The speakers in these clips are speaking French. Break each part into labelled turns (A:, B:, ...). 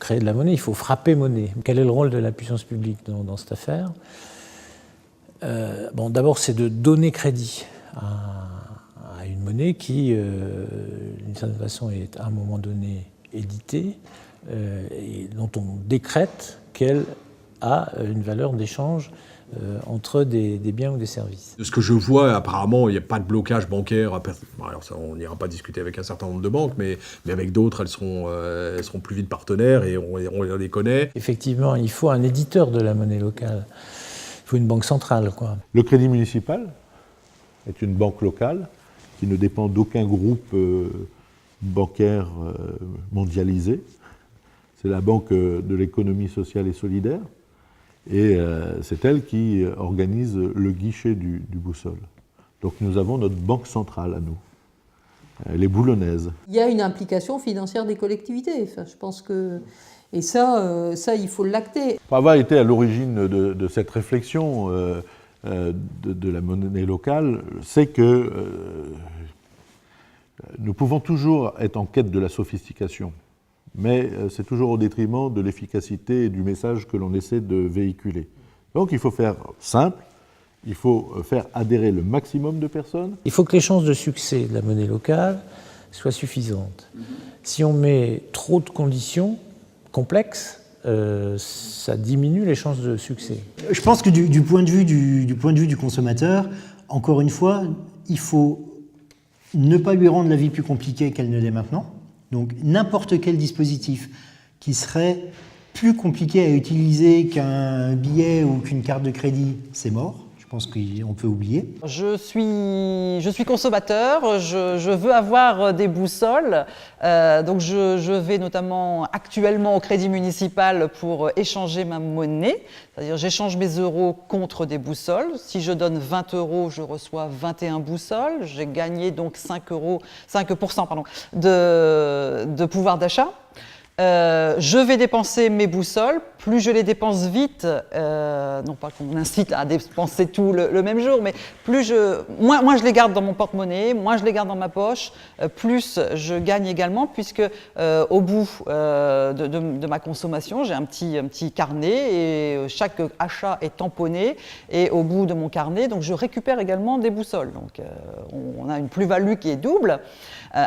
A: créer de la monnaie, il faut frapper monnaie. Quel est le rôle de la puissance publique dans cette affaire? Bon, d'abord, c'est de donner crédit à une monnaie qui, d'une certaine façon, est à un moment donné éditée et dont on décrète qu'elle a une valeur d'échange entre des biens ou des services.
B: De ce que je vois, apparemment, il n'y a pas de blocage bancaire. Alors ça, on n'ira pas discuter avec un certain nombre de banques, mais avec d'autres, elles seront plus vite partenaires et on les connaît.
A: Effectivement, il faut un éditeur de la monnaie locale. Il faut une banque centrale, quoi.
C: Le Crédit municipal est une banque locale qui ne dépend d'aucun groupe bancaire mondialisé. C'est la banque de l'économie sociale et solidaire. Et c'est elle qui organise le guichet du Boussole. Donc nous avons notre banque centrale à nous, elle est boulonnaise.
D: Il y a une implication financière des collectivités, enfin, je pense que... Et ça, il faut l'acter.
C: Avoir été à l'origine de cette réflexion de la monnaie locale, c'est que nous pouvons toujours être en quête de la sophistication. Mais c'est toujours au détriment de l'efficacité et du message que l'on essaie de véhiculer. Donc il faut faire simple, il faut faire adhérer le maximum de personnes.
A: Il faut que les chances de succès de la monnaie locale soient suffisantes. Si on met trop de conditions complexes, ça diminue les chances de succès.
E: Je pense que du point de vue du consommateur, encore une fois, il faut ne pas lui rendre la vie plus compliquée qu'elle ne l'est maintenant. Donc n'importe quel dispositif qui serait plus compliqué à utiliser qu'un billet ou qu'une carte de crédit, c'est mort. Je pense qu'on peut oublier.
F: Je suis consommateur, je veux avoir des boussoles, donc je vais notamment actuellement au Crédit municipal pour échanger ma monnaie, c'est-à-dire j'échange mes euros contre des boussoles. Si je donne 20 euros, je reçois 21 boussoles, j'ai gagné donc 5% de pouvoir d'achat. Je vais dépenser mes boussoles, plus je les dépense vite, non pas qu'on incite à dépenser tout le même jour, mais moins je les garde dans mon porte-monnaie, moins je les garde dans ma poche, plus je gagne également, puisque au bout de ma consommation, j'ai un petit carnet et chaque achat est tamponné, et au bout de mon carnet, donc je récupère également des boussoles. Donc on a une plus-value qui est double.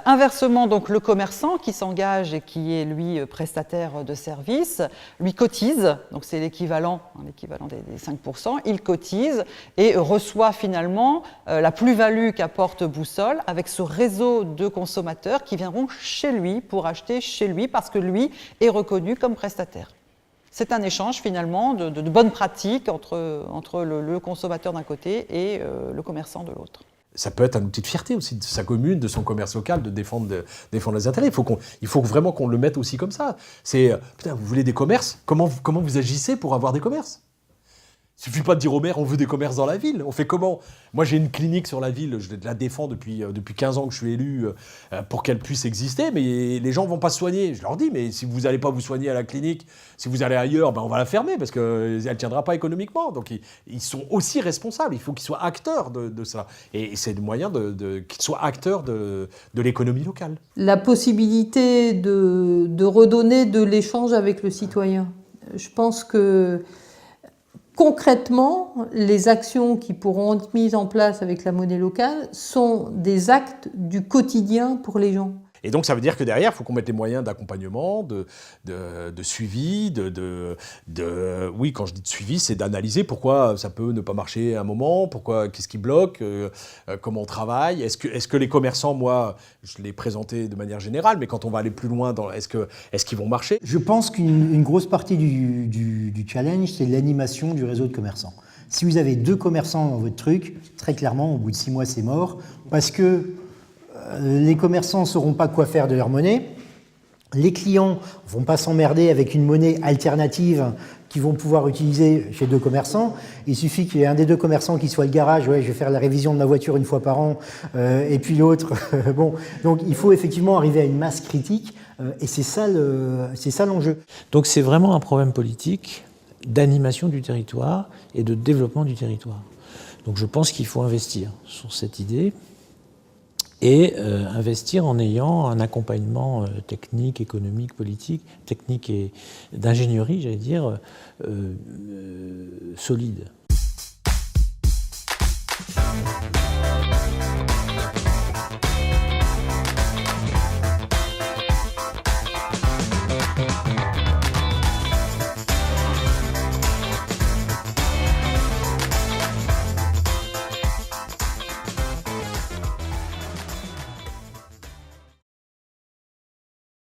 F: Inversement, donc le commerçant qui s'engage et qui est lui prestataire de service, lui cotise, donc c'est l'équivalent des 5%, il cotise et reçoit finalement la plus-value qu'apporte Boussole avec ce réseau de consommateurs qui viendront chez lui pour acheter chez lui parce que lui est reconnu comme prestataire. C'est un échange finalement de bonnes pratiques entre le consommateur d'un côté et le commerçant de l'autre.
B: Ça peut être un outil de fierté aussi de sa commune, de son commerce local, de défendre les intérêts. Il faut vraiment qu'on le mette aussi comme ça. C'est, putain, vous voulez des commerces ? Comment vous agissez pour avoir des commerces ? Il ne suffit pas de dire au maire, on veut des commerces dans la ville. On fait comment ? Moi, j'ai une clinique sur la ville, je la défends depuis 15 ans que je suis élu pour qu'elle puisse exister, mais les gens ne vont pas se soigner. Je leur dis, mais si vous n'allez pas vous soigner à la clinique, si vous allez ailleurs, ben on va la fermer parce qu'elle ne tiendra pas économiquement. Donc, ils sont aussi responsables. Il faut qu'ils soient acteurs de ça. Et c'est le moyen qu'ils soient acteurs de l'économie locale.
D: La possibilité de redonner de l'échange avec le citoyen. Je pense que concrètement, les actions qui pourront être mises en place avec la monnaie locale sont des actes du quotidien pour les gens.
B: Et donc ça veut dire que derrière, il faut qu'on mette les moyens d'accompagnement, de suivi, oui, quand je dis de suivi, c'est d'analyser pourquoi ça peut ne pas marcher à un moment, qu'est-ce qui bloque, comment on travaille. Est-ce que les commerçants, moi, je l'ai présenté de manière générale, mais quand on va aller plus loin, est-ce qu'ils vont marcher ?
E: Je pense qu'une grosse partie du challenge, c'est l'animation du réseau de commerçants. Si vous avez 2 commerçants dans votre truc, très clairement, au bout de 6 mois, c'est mort, parce que les commerçants ne sauront pas quoi faire de leur monnaie, les clients ne vont pas s'emmerder avec une monnaie alternative qu'ils vont pouvoir utiliser chez 2 commerçants. Il suffit qu'il y ait un des 2 commerçants qui soit le garage, ouais, je vais faire la révision de ma voiture une fois par an, et puis l'autre, bon. Donc il faut effectivement arriver à une masse critique, et c'est ça l'enjeu.
A: Donc c'est vraiment un problème politique d'animation du territoire et de développement du territoire. Donc je pense qu'il faut investir sur cette idée. et investir en ayant un accompagnement technique, économique, politique, technique et d'ingénierie, j'allais dire, solide.